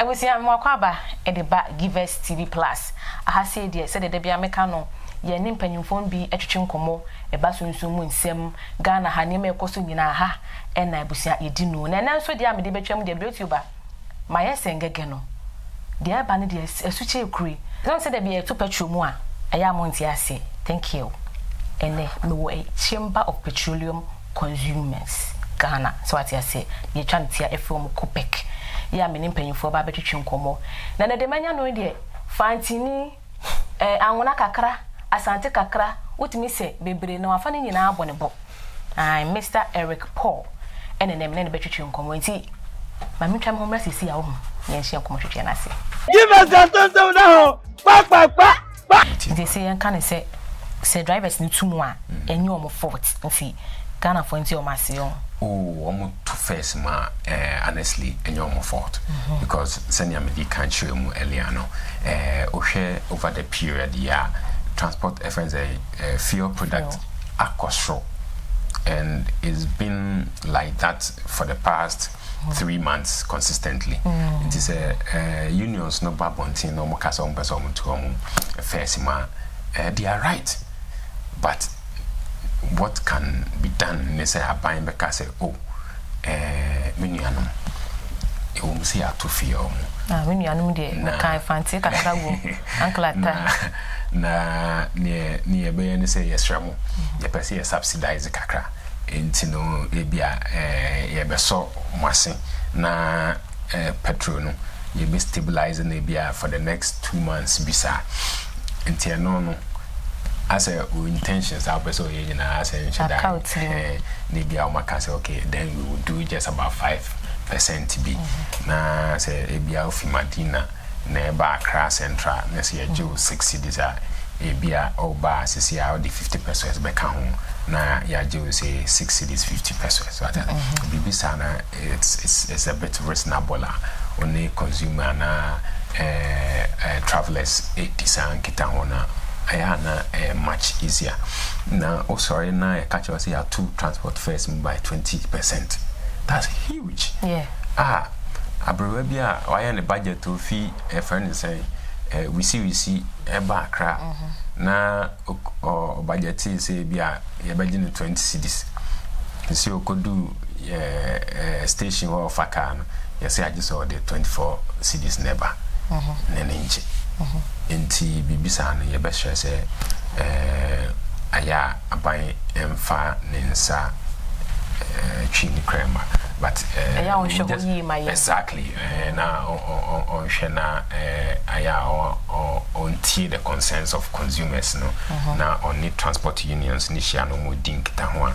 I was here Mwakwaba at the back Givers TV Plus. I have said yes, said the Debia Mecano, ye nimpany phone be a chinkomo, a basun sumun sem, Ghana Hanime Cosunina ha, and I busia idinu, and also the Ami Debacham de Beautuba. My essence gagano. The Abani a switch cree. Don't say there be a two petrol I am Montiasi. Thank you. And no a chamber of petroleum consumers. Ghana, so what I say, you can't see a film Copec. Ya menim panyimfo ba betwetwe nkomo na na de manya no de fantini anwona kakra asante kakra wotimi se bebre na wafa ne nyina abonebo Mr. Eric Paul ene nem ne betwetwe nkomo nti ma metwa mo mrasisi ya wo yen hye nkomo twetwe na se give us that so now pa they say yan kan say drivers ni tumu a enye omo fault nti Ghana for nti o mase yo. Oh, I'm to face ma honestly and your fault because senior medi can't show you earlier no over the period transport FNZ fuel product across and it's been like that for the past 3 months consistently. It is a unions no babontin no mokasa person to face ma they are right, but what can be done? They say I buy because oh, minianum. You will see how to feel. Minianum de can't fancy Kakago, Uncle Atta. Na near Bayan say yes, Ramo. You perceive subsidize the Kakra. Ain't no ebia yebeso massing na petrol. You be stabilizing the ebia for the next 2 months. Bisa until no. As a intentions are also as a maybe our can say okay, then we will do just about 5% to be na say ebia of Madina neighbor crash central next year Joe 6 cities are ebia oba sisi the 50% back home na ya Joe say 6 cities 50%. So that bibisana it's a bit reasonable only consumer na travelers 80 san kitahona ayana much easier. Now, oh sorry, now I catch us here two transport fares by 20%. That's huge. Yeah. Abrabia, why on the budget to fee a friend say we see a bar crap. Now or budget is say be a budget 20 cities. So could do station or fakan. Yes, I just saw the 24 cities never. Nenenji. Inti bibisa no yebehwe se aya aban emfa nensa chini crema but aya on show yi ma exactly na on shena aya on tie the concerns of consumers no na on need transport unions ni shia no modin kita ho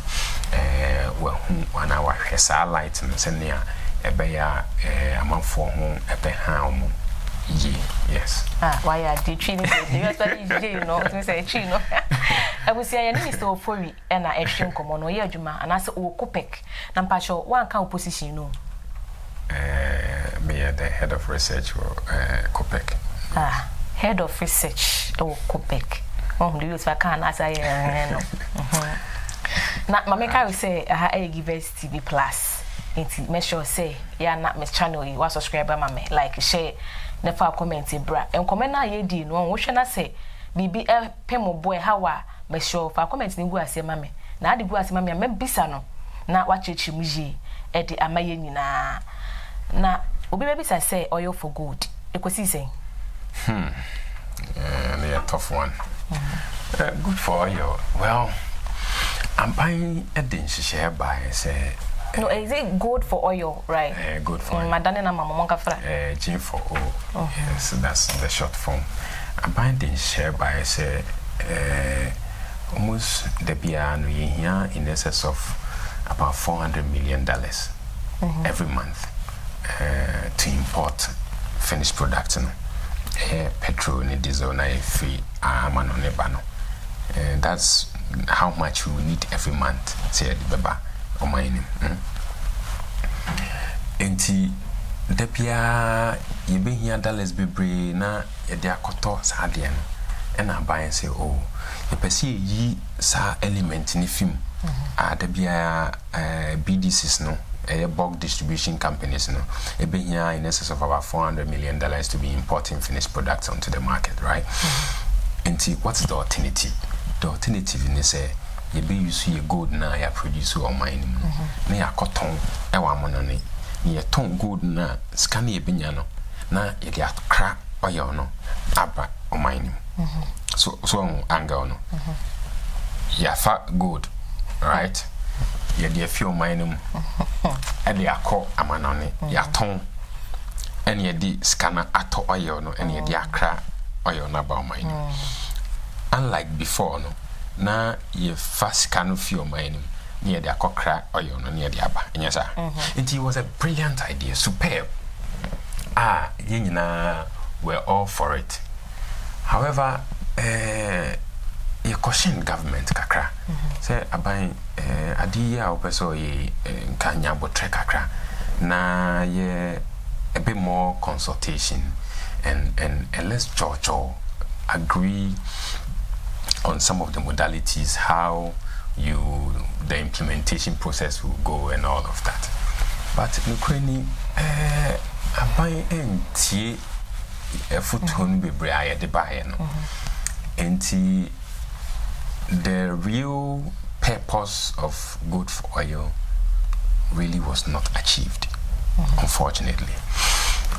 wa hu wana wa hwesa light no se ne a ebeya amanfo ho ebe ha mu. Yes. Why are the tree? You know, to say chino. I will say, I need to for me and I extreme common or Yajuma and I said, oh, Copec. Nampacho, one count position, no. Me the head of research or Copec. Head of research or Copec. Oh, do you say I can't as I know? Now, Mameka will say, I give us TV Plus. It's make sure say, yeah, not Miss Channel, you was subscriber, mamma, like share. Never comment bra and comment na ye di no wo hwe na say bibi pemo boy hawa me sure fa comment ni gu ase mame na ade gu ase mame me bisa no na wa chechi mu yi e de amaye nyina na obi be bisa say oil for good ekosi say a tough one. Good for oil. Well, I'm buying a dingy share by say no, is it good for oil, right? Good for oil. Madame and Mamma Monka G for oil. Yes, that's the short form. I'm buying share by say almost the piano here in excess of about $400 million every month to import finished products. Petrol, diesel, free, man on ebano. That's how much we need every month. Say the baba. O mining. Enti depia ye be here dollars bebre na ye de akoto saade no e na buy say oh ye pese yi sa element ni film debia BDCs no bulk distribution companies, be here in excess of about $400 million to be importing finished products onto the market, right? And what's the alternative? The alternative is you be use your gold now, you produce or mining. Near cotton, a woman, near ton gold na scan ye binyano, na you get crack or yono, abra or mining. So anger no. Ya fat good, right? Ya dear few mining, and ya call a manone, ya ton, and ya di scanner ato oil no, and ya dia crack or your number mining. Unlike before, no, na ye fast can few mining near the crack or your near the abba. Yes, sir. It was a brilliant idea, superb. Yina were all for it. However, you caution government kakra. Say abai adiya opeso ye kanya botre kakra. Na ye a bit more consultation and let's agree on some of the modalities, how the implementation process will go and all of that. But Ukraine abai enti a foothold be braya de bayano. Enti the real purpose of good for oil really was not achieved, unfortunately.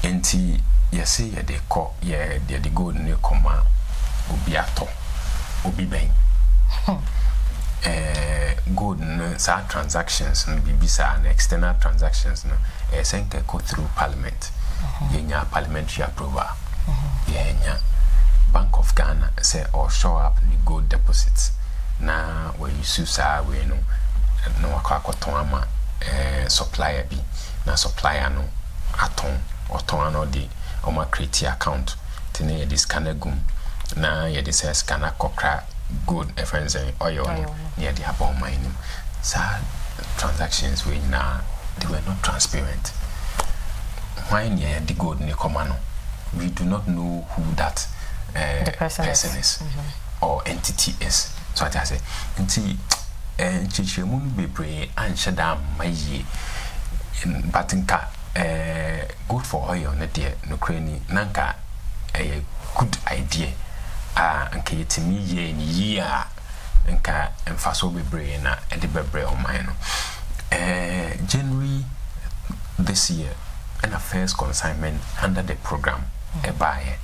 Enti yes, yeah, they call the gold new comma ubiato ubiben. Good sad transactions and bibisa and external transactions no senke go through parliament. Yenya parliamentary approval. Yenya Bank of Ghana say or show up the gold deposits. Na where you susa we no wakwakoton ama supplier bi na supplier no aton oton no di oma create account tene ye scanner gum na ye de say scanner kokra gold friends oil near the abon mining. So transactions we na they were not transparent. Why near the gold ne commano? We do not know who that person is or entity is. So I say nti chichemu be pray and shada maye but nka good for oil na de no krani nanka a good idea nka yetimi ye ni yia nka emfaso be pray na e de bebre o man no January this year and a first consignment under the program a buy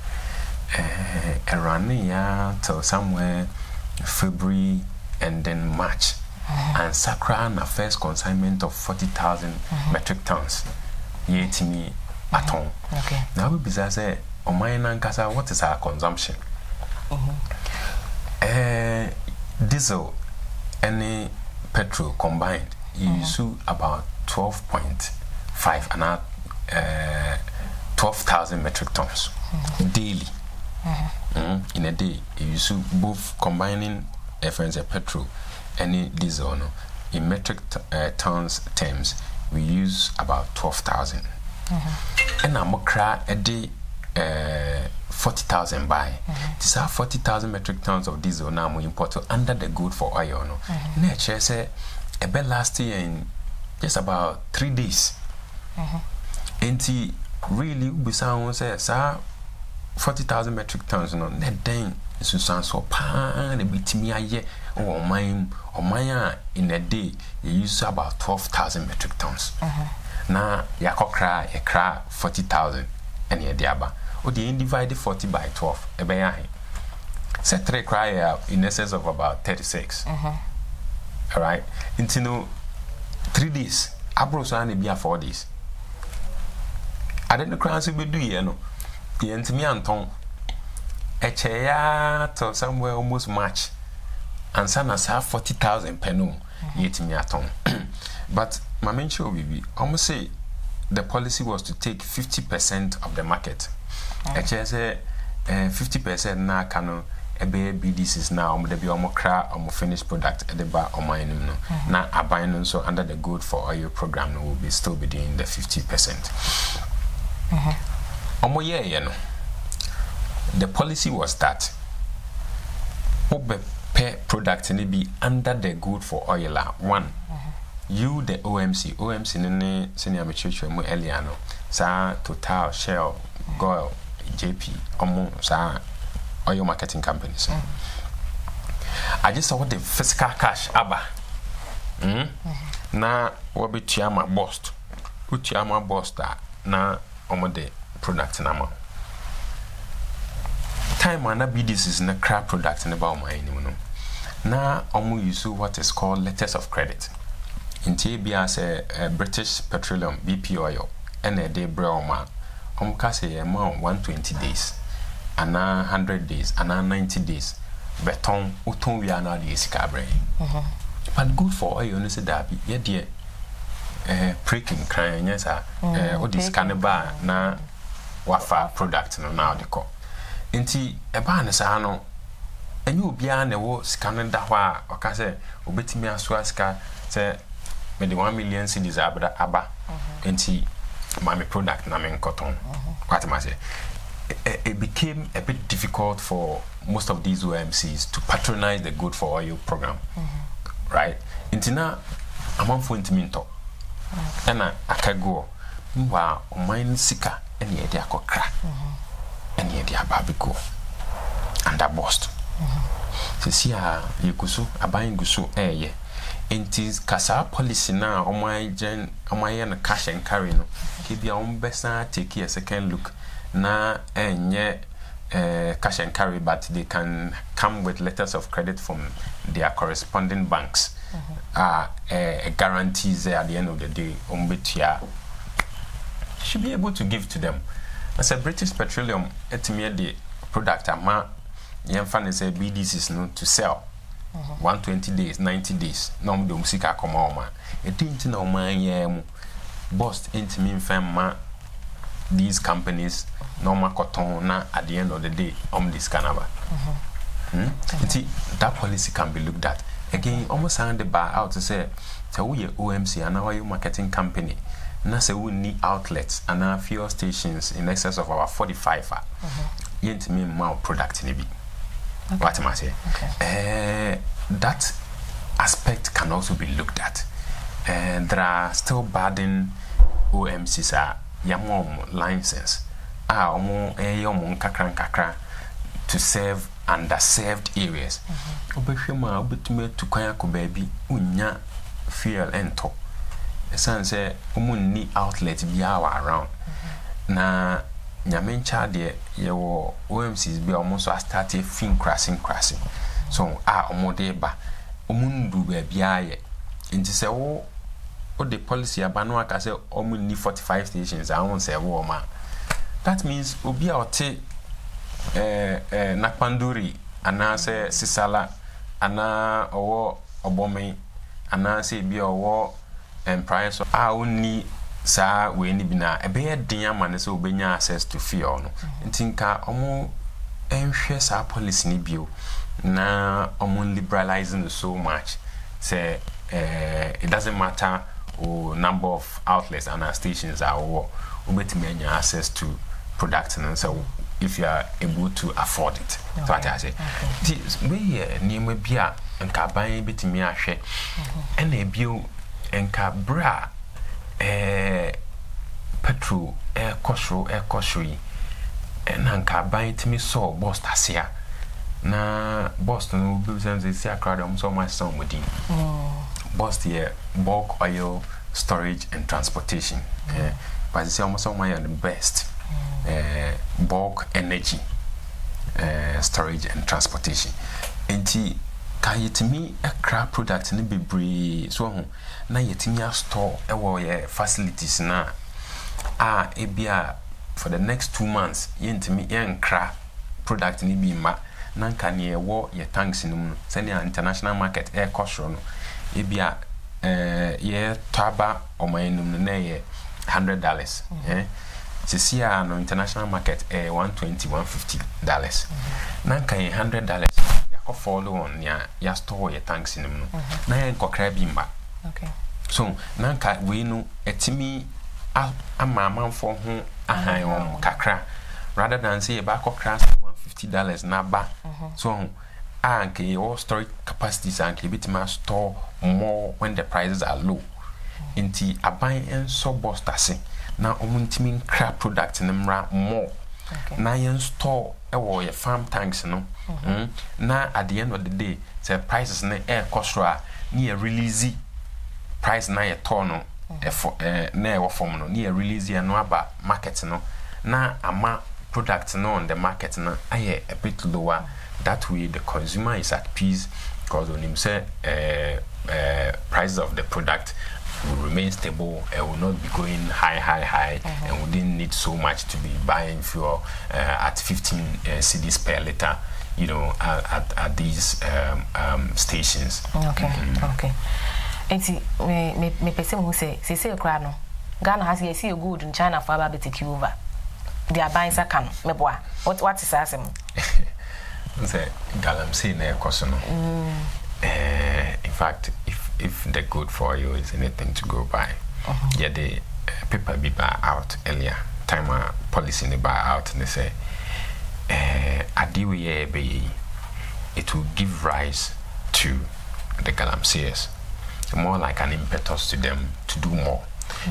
running till somewhere February and then March and Sakra na first consignment of 40,000 metric tons ye to me at home. Okay. Now we bizarre say on my nankasa what is our consumption? Diesel any petrol combined you use about 12.5 and 12,000 metric tons daily. In a day, you use both combining friends petrol and diesel. No? In metric tons terms, we use about 12,000. And I'm a day 40,000 buy. These are 40,000 metric tons of diesel now we import under the good for oil. No? Nature say a bit last year in just about 3 days. And really, we sound say, sir. 40,000 metric tons no net then so sound so pan the bitimi aye or mine in a day you use about 12,000 metric tons. Na ya kokra e kra 40,000 and ye diaba o the divide 40 by 12 e be yan set 3 cry in excess of about 36. All right into 3 days abro so na be 4 days I didn't cry so be do ye no Yentimi Anton a chair to somewhere almost March and son has 40,000 penum yet me aton. But my main show will be almost say the policy was to take 50% of the market. A chair say 50% na cano a baby this is now the be almost cra or finished product at the bar or mine no na a buying so under the good for oil program will be still be doing the 50%. The policy was that per product may be under the good for oil one you the OMC ne senior mature mu earlier no sa Total, Shell, Goil, JP omo sa oil marketing companies. I just saw the physical cash aba. Na wabi tiama bost. Utiama bosta na omo de product na time ana BDC is na crap product na ba omo ayi no. Na omo use what is called letters of credit. Inti bi as a British Petroleum BP oil and a day broma omo ka say amount 120 days ana 100 days ana 90 days beton uton wi ana de sika brain. But good for oil no say that be ye de breaking crying yes all this cannibal na wafa product no now de ko nti eba ne sa no enyu obia na wo sika no da ho a o ka say obetimi aso asika say me the 1 million cedis aba nti my product na men cotton what am I say it became a bit difficult for most of these OMCs to patronize the good for oil program. Right? Intina amanfo ntimi nto. Ena akago mwa oman sika ene ye de akokra. Ene ye de ababiko. And that bust. Sisia yekusu aban gusu eye. Intis kasa policy na omaye na cash and carry no. Kibia ombesa take a second look na enye cash and carry, but they can come with letters of credit from their corresponding banks. Guarantees at the end of the day, should be able to give to them. As a British Petroleum, the product ama yemfa say BDCs no to sell 120 days, 90 days. No do musika come on. It didn't know my boss ain't mean fam these companies normal cotton na at the end of the day this canava. That policy can be looked at again almost sound the bar out to say we OMC and our marketing company na say we need outlets and our fuel stations in excess of our 45 yent me more product ni bi. What am I say? That aspect can also be looked at. There are still burden OMCs yamom license omo kakra to serve underserved areas. Obehwema obetumi to kwan akoba bi unya fuel ento esan say omo ni outlet bi around na nyamencha de yewo OMCs bi omo so start fin crossing so omo de ba omo ndu ba bi aye nti say wo the policy abano aka say omo ni 45 stations I won't say wo ma. That means obi a ote nakpanduri ana say sisala ana owo obomen ana say bi owo price oni sa we ni bi na ebe ye den amane say obenya access to fuel no ntinka omo enhwe sa policy ni bio na omo liberalizing so much say it doesn't matter or number of outlets and stations are ubetime access to products, and so if you are able to afford it. So what I say we name bia nka ban betime ahwe and e bio nka bra petrol kosro na nka ban timi so boss tasia na boss no be say akra dem so much somebody boss here bulk oil storage and transportation. But it's almost the best bulk energy storage and transportation. Enti can yetimi a crap product ni bebre so na yetimi store ewo facilities na ebia for the next 2 months yentimi crap product ni bi ma na kan ye wo ye tanks ni mu send international market air cost no ebia ye taba omanum na ye $100 sisia no international market $120-150 na kan ye $100 ya follow on ya store ye tanks ni mu na ye kokra bi mba. Okay, so na kan we no etimi amamanfo ho ahan kakra rather than say ba kokra $150 na ba. So and your storage capacities and bitima store more when the prices are low. Inti aban enso bostase na omuntimi nkra product nemra more. Na yen store ewo ye farm tanks no. Na at the end of the day, the prices na cost ra near release price na ye tono na e form no near release ya no aba market no na ama product no on the market na aye a bit lower. That way the consumer is at peace because when him say prices of the product will remain stable and will not be going high and we didn't need so much to be buying fuel at 15 cedis per liter, you know, at these stations. Okay. And me person who say no Ghana has see a good in China for about take over. They are buying second meboa. What is asem? Say galamsey na ekoso. In fact, if the good for you is anything to go by, yeah, the paper be bar out earlier. Time policy in bar out and they say, it will give rise to the galamseyers, more like an impetus to them to do more,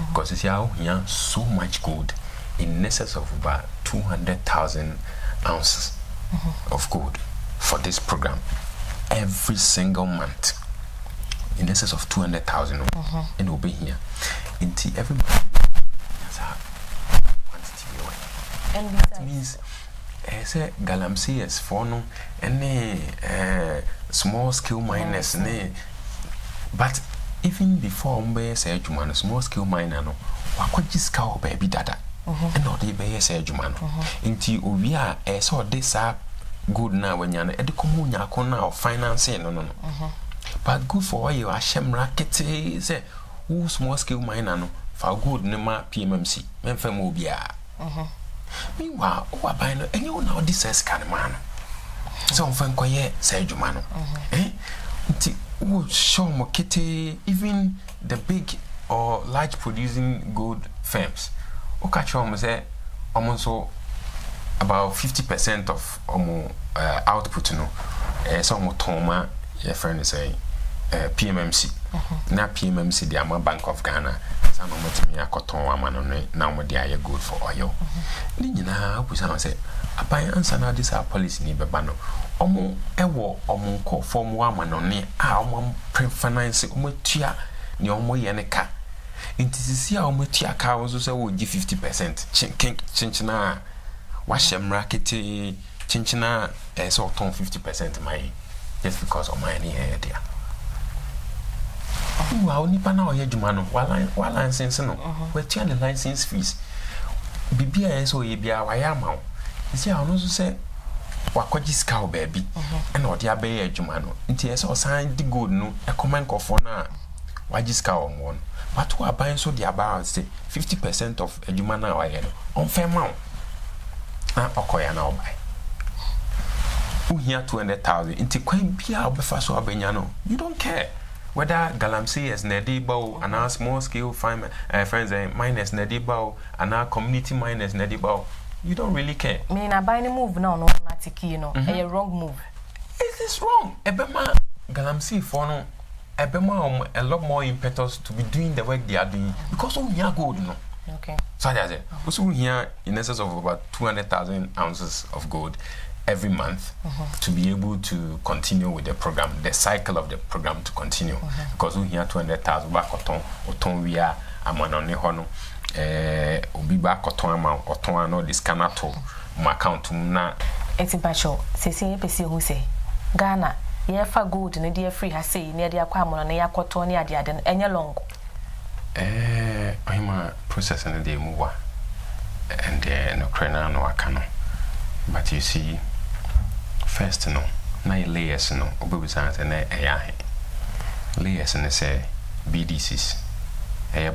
because it's yeah, so much gold in excess of about 200,000 ounces of gold for this program every single month. In excess of 200,000 and will be here. Until everybody has a quantity away. And that means say galamseyers for no any small scale miners but even before say jumano small scale miner no wakwaji ska baby dada and no dey be say jumano until we are so this good now when you na e de komo nya akona of financing no but good for you a shemra kete say who small scale miner no for good nema PMMC memfam obia meanwhile who are buying and you know this is kind of man so fan koye say adwuma no nti who show mo kete even the big or large producing gold firms o ka show mo say almost about 50% of output no so mo toma your friend is saying PMMC na PMMC the ama Bank of Ghana some of me akoton amano na mo dey aye good for oil ni nyina abusa say aban answer na this our policy ni beba no omo ewo omo ko form wa amano ne a omo prefinance omo tua ni omo ye ne ka intisi a omo tua ka wo so wo gi 50% chinchina wa shemra kete chinchina so ton 50% my just because of my idea. Wow, nipa na oye dwuma no wa license no we tia the license fees bibia so ye bia wa ya ma isi a no so say wakoji ska baby and odi abe dwuma no nti e so sign the gold no e comment kofo na waji ska on one but who are buying so the about say 50% of dwuma na wa ye no on fair ma na okoya na obai who here 200,000 nti kwan bia obefa so abenya no you don't care whether galamseyers nedibo and our small scale farm friends and miners nedibo and our community miners nedibo, you don't really care. Me na buy any move now no na tiki no a wrong move. Is this wrong? Ebema galamsey for no ebema a lot more impetus to be doing the work they are doing because we are gold no. Okay. So that's it. Also here in excess of about 200,000 ounces of gold every month to be able to continue with the program, the cycle of the program to continue. Because we here 200,000 back oton we are amanone hono obi back oton amount oton no this cannot to my account na etibacho sese pese hu say Ghana ye fa gold na dey free ha say na dey akwa amono na yakoto na ade ade enye long ohima process na dey move and no krena no akano but you see first no na layers no obebusa say na eya layers na say BDCs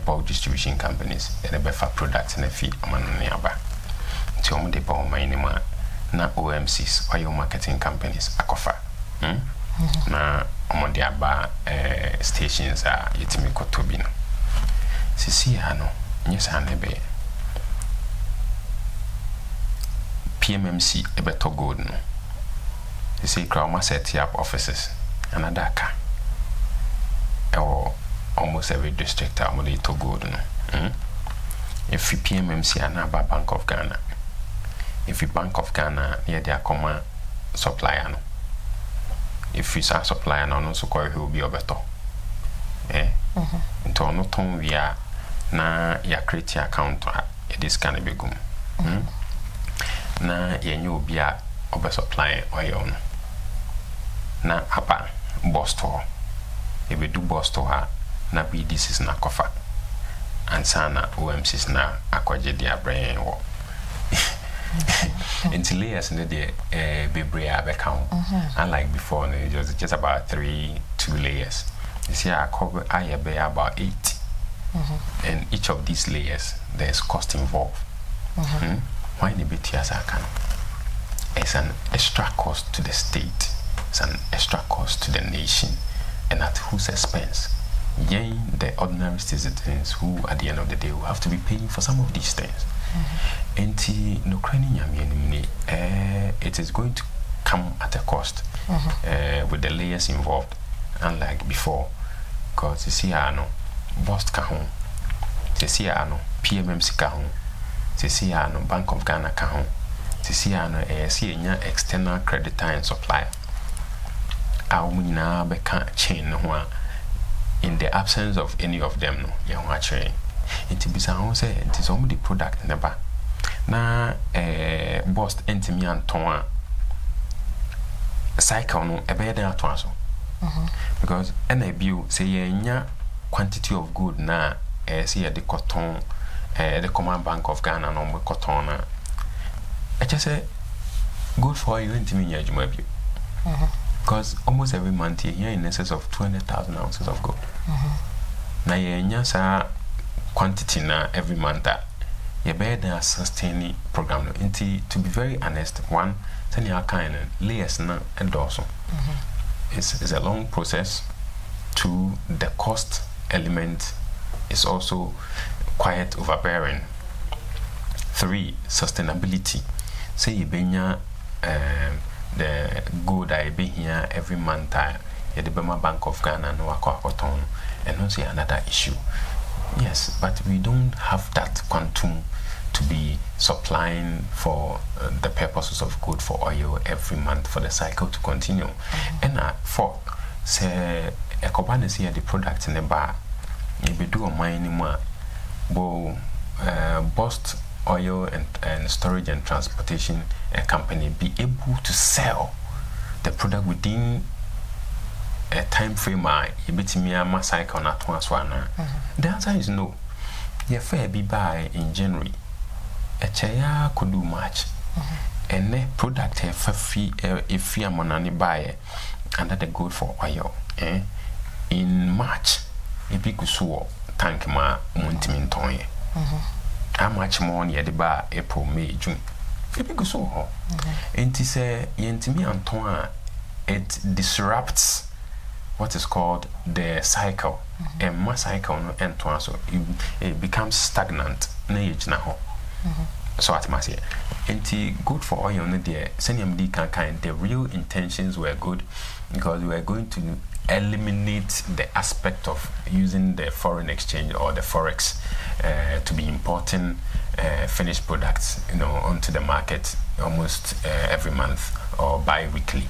bulk distribution companies and befa products na fi amano ne aba ti omo de ba o man ni ma na OMCs oil marketing companies akofa na omo de aba stations a yetimi kotobi no sisi ha no nyesa na be PMMC ebeto gold no they say crowd set up offices and adaka or almost every district I'm going to gold no if you PMMC and about Bank of Ghana if you Bank of Ghana near their common supplier no if you say supplier no so call will be better into no ton we are na ya create account it is can be gum na ye nyu bia obe supply oil no na apa boss store e be do boss store na BDCs na kofa ansana OMCs na akwaje dia brain wo until layers in the bebre account unlike before no, it was just about 2 layers. You see I cover I be about 8 and each of these layers there's cost involved. Why the BTS account? It's an extra cost to the state, it's an extra cost to the nation, and at whose expense? Yea, the ordinary citizens who at the end of the day will have to be paying for some of these things. It is going to come at a cost with the layers involved, unlike before. Because you see, I know Bost Kahon, you see, I know PMMC Kahon, you see, I know Bank of Ghana Kahon, you see, I know external creditor and supplier. I will now be chain in the absence of any of them, no, you are train. It is it is only the product never. Na Bost entimi anton cycle no e be den aton so. Because na biu say yenya quantity of good na say the cotton the Command Bank of Ghana no we cotton na I just say good for you entimi nya adwuma biu. Because almost every month here in excess of 200,000 ounces of gold. Na yenya sa quantity na every month that you better sustaining program no. To be very honest, one senior kind layers na endorse. It's a long process. Two, the cost element is also quite overbearing. Three, sustainability. Say you benya the gold I be here every month the Bema Bank of Ghana no akwakoton and also another issue. Yes, but we don't have that quantum to be supplying for the purposes of good for oil every month for the cycle to continue. And for say a company see the product in the bar, you be do a mining more, Bost Oil and Storage and Transportation company be able to sell the product within a time frame you bet me a cycle not once one. The answer is no. Your fair be buy in January. A chair could do much. And the product if you money buy under the good for oil. In March, if you could so tank ma muntimin toy. How much more near the bar April, May, June? If you could so and to say yentimi Antoine it disrupts what is called the cycle. And my cycle no end so it becomes stagnant na age na ho. So at my say good for oil no there CNMD can the real intentions were good because we were going to eliminate the aspect of using the foreign exchange or the forex to be importing finished products onto the market almost every month or bi-weekly.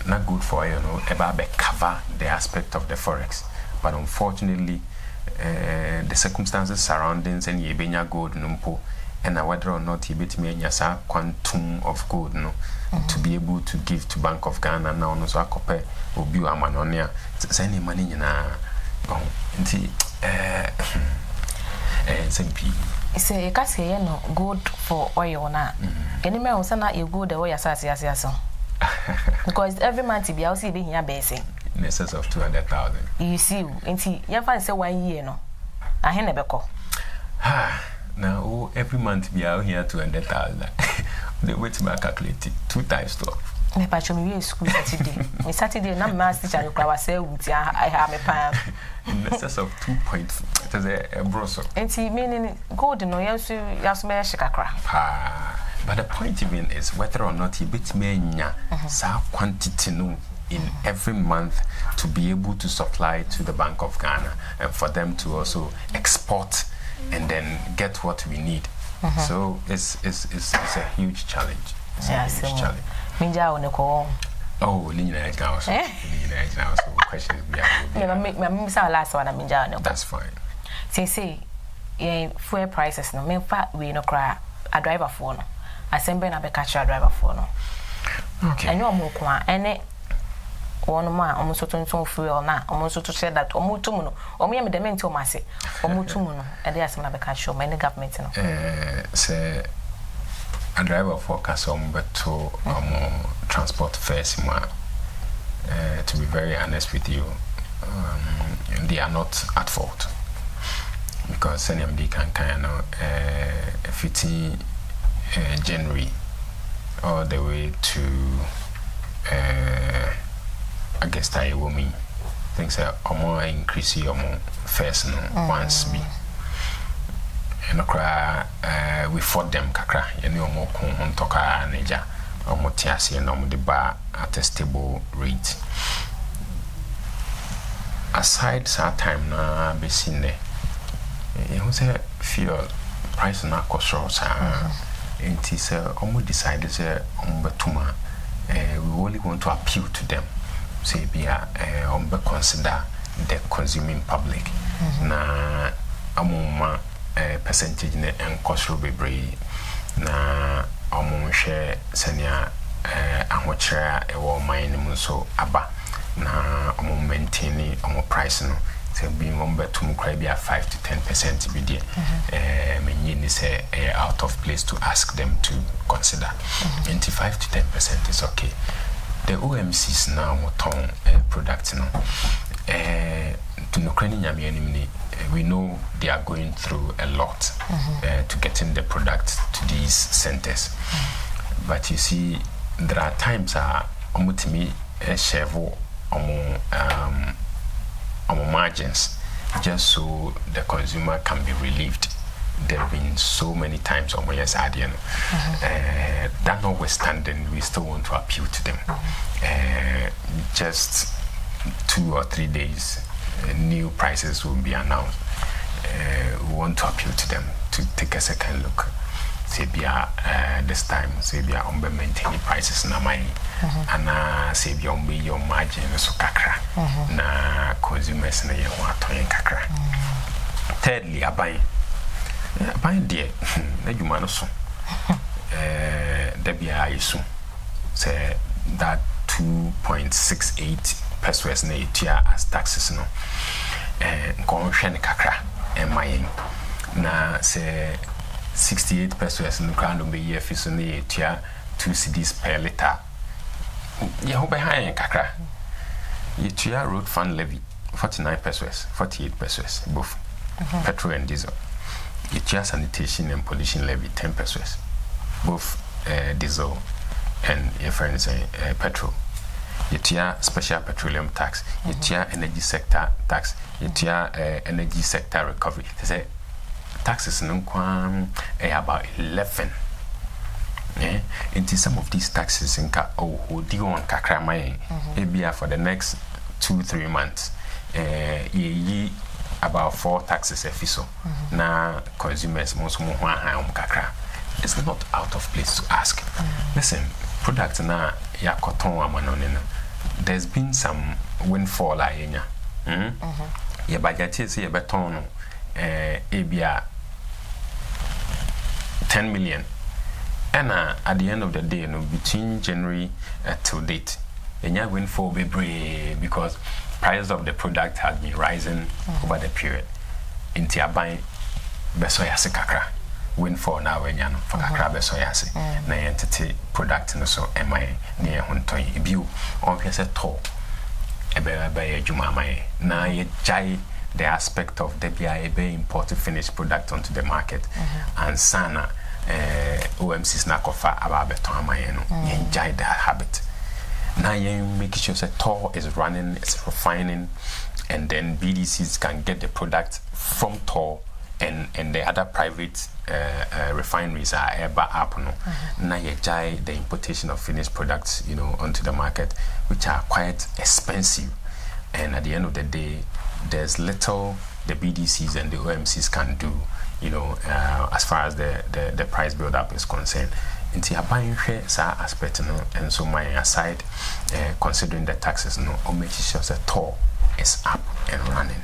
Not good for about cover the aspect of the forex, but unfortunately the circumstances surroundings and yebenya gold numpo and whether or not you bet me nyasa quantum of gold to be able to give to Bank of Ghana now no so akope obi amanonia send money na nti SMP say you say no gold for oil na enime o say na you go the oil asase because every month be also be here base in excess of 200,000 you see nti you find say 1 year no ahe na beko now every month be out here 200,000 the way to calculate it 2 times 12 me pacho me school Saturday na mass teacher kwa wase wuti I have me pan in excess of 2.4 it is a broso nti meaning gold no yasu me shikakra but the point even is whether or not you bit me nya sa quantity no in every month to be able to supply to the Bank of Ghana and for them to also export and then get what we need. So it's a huge challenge. It's a huge challenge. Oh, question. That's fine. Say, fuel prices no. Me fact we no cry a driver for no. Assemble na be catch a driver for no. Okay. And you are more kwa ene one man almost to fuel na almost to say that omutumuno omo yem dem enti o mase omutumuno e dey asem na be catch show many government no. Say a driver for Kasom to transport fares. To be very honest with you, they are not at fault because NMD can kind of 15 January all the way to I guess that will mean things are more increase your more fares once be. And we fought them kakra and you more on toka neja or motiasi and the bar at a stable rate. Aside that time na be seen there. You say fuel price na cost and he said almost decided say betuma we only want to appeal to them. Say be consider the consuming public. Na amuma percentage ne encosto bebre na share senia ahochra e wo mine mu so aba na maintain price no say be betum cry be 5 to 10% be there me ni say out of place to ask them to consider 25 to 10% is okay. The OMCs now moton product no to no crane we know they are going through a lot to getting the product to these centers. But you see, there are times omutimi shevo margins just so the consumer can be relieved. There have been so many times that notwithstanding, we still want to appeal to them. Just 2 or 3 days, new prices will be announced. We want to appeal to them to take a second look. Say this time, say maintaining prices na my and say your margin so kakra na consumers na ye kakra. Thirdly, abai dear na juma no so isu say that 2.68 pesos na etia as taxes no konhwe kakra emayin na say 68 pesos no crowd be year fi so na etia 2 cedis per liter ye ho be high kakra etia road fund levy 49 pesos 48 pesos both petrol and diesel etia sanitation and pollution levy 10 pesos both diesel and petrol. Yetia special petroleum tax, yetia energy sector tax, yetia energy sector recovery. They say taxes about 11. Into some of these taxes in kakra ebia for the next 2-3 months. About 4 taxes efiso. Na consumers most kakra. It's not out of place to ask. Listen, product na ya cotton amanonena. There's been some windfall ayenya. Ye budget say ye beton ebia 10 million. And at the end of the day, between January till date, enya windfall be because price of the product has been rising over the period. Inti abai beso ya kakra. Windfall now when you for kakra beso ya se. Na entity product no so MI near honton biu on pese to ebe juma mai na ye jai the aspect of the be import finished product onto the market and sana OMCs na kofa aba beton amai no ye jai that habit na ye make sure that to is running, it's refining, and then BDCs can get the product from to and the other private refineries are ever up no na the importation of finished products, you know, onto the market, which are quite expensive, and at the end of the day there's little the BDCs and the OMCs can do, you know, as far as the price build up is concerned. Inti aban hwe sa aspect no, and so my aside, considering the taxes no, or make sure the toll is up and running.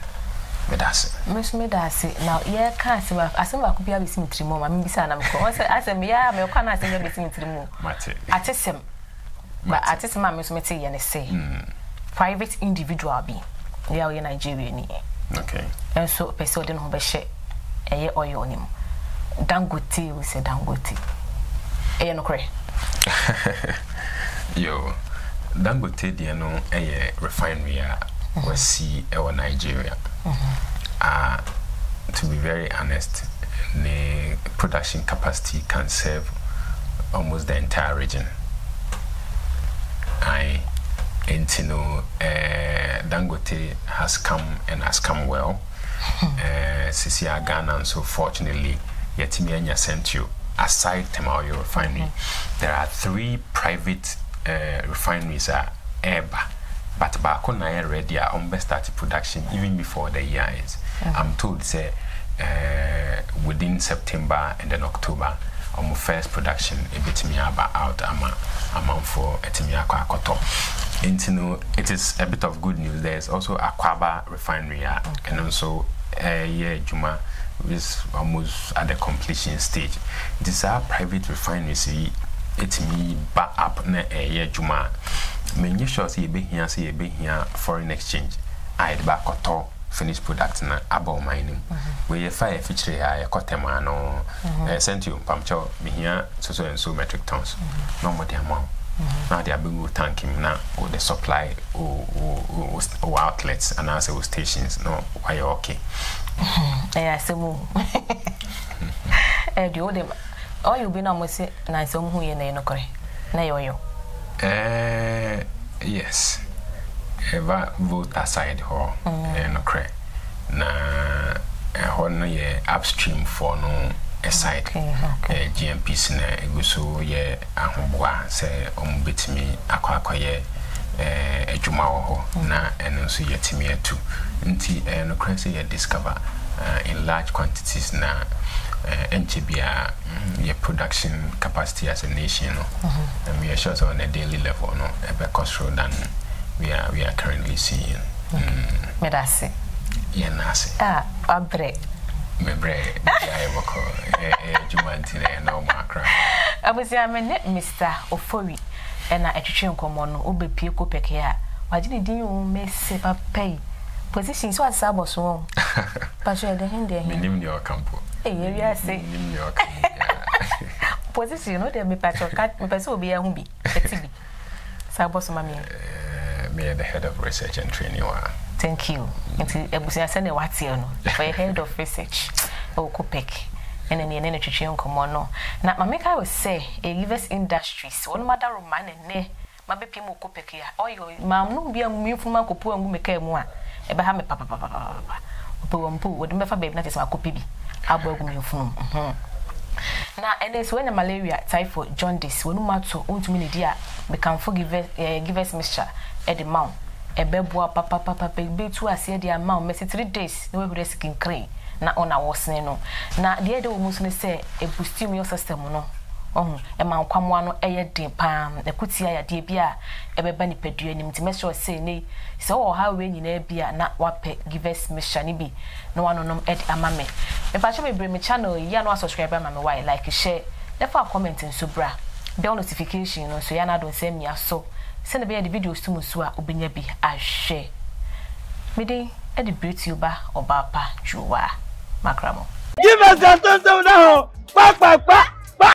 Medasi now yeah can't see asema could be a symmetry mo I mean bisa na mko asem ya me kwa na asem be symmetry mo atesem but atesem am so mete ye ne say private individual be we are in Nigeria ni okay and so person dey no be hye eye oil nim Dangote we say Dangote eye no kre yo Dangote dey no eye refinery we see our Nigeria. To be very honest, the production capacity can serve almost the entire region. Dangote has come well. CCR Ghana, and so fortunately, Yetimianya sent you aside Temaoyo refinery. There are 3 private refineries at Eba. But Bako na ready on started production even before the year ends. I'm told say within September and then October my first production a bit me out amount for etimia kwakoto. It is a bit of good news. There's also Akwaba refinery and also Juma is almost at the completion stage. These are private refineries. It's me back up na Juma. Many sure see be here foreign exchange. I back or finished product na abo mining. Where you fire feature here, cotemano, sent you pumpcho me here so and so metric tons. No more the amount. Now they are being tanking now or the supply or outlets and also stations. No, why you okay? Yeah, so do you them all you been almost say na some who you no correct. Na yo. Yes. Ever vote aside her no cray. Na no ye upstream for no aside. GMPs na eguso ye ahobwa se ombetimi akwa ye ejuma ho na eno so yetimi atu. Nti no cray say ye discover in large quantities na NTBA your production capacity as a nation, and we are sure on a daily level, no, a better cost road than we are currently seeing. Medasi. Yeah, nasi. Abre. Mebre. I work Jumantine no macra. I was Mr. Ofori, and I attrition common ube pico pekea. Why didn't you miss pay? Position so as Sabos wrong. But you're the hand there. Name your campo. Hey, you are saying position, you know, there may patch your cat, my person will be a humby. Sabos, mammy. Me the head of research and training. Thank you. I send a what's here for a head of research. Oh, Copec. And then the nutrition come on. Now, my maker will say a rivers industries, one mother Roman and ne, my baby mo Copec here. Oh, your mam no be a mufuma copo and make a one. Ebahame papa. Pumpu would never be not as my copy. Now, and it's when the malaria, typhoid, jaundice, when no matter to me, dear, become forgive us mixture at the mount. A beboa papa baby to us here, the amount, messy 3 days, no way skin crane, not on our seno. Now, the other almost say a boosting your system, no. Oh, a man come one air deep palm, a could see a dear beer, a baby pedu and to measure say, nay, so how when you near beer, not what pet give us Miss Shanibi, no one on them at a mammy. If I should bring my channel, you know, subscribe, mamma, why like a share, therefore comment and subra, bell notification, so Yana don't send me a so send a the videos to Musua, Ubinyabi, I share. Midday, at the beauty or Bapa, Jua, Macramo. Give us that now,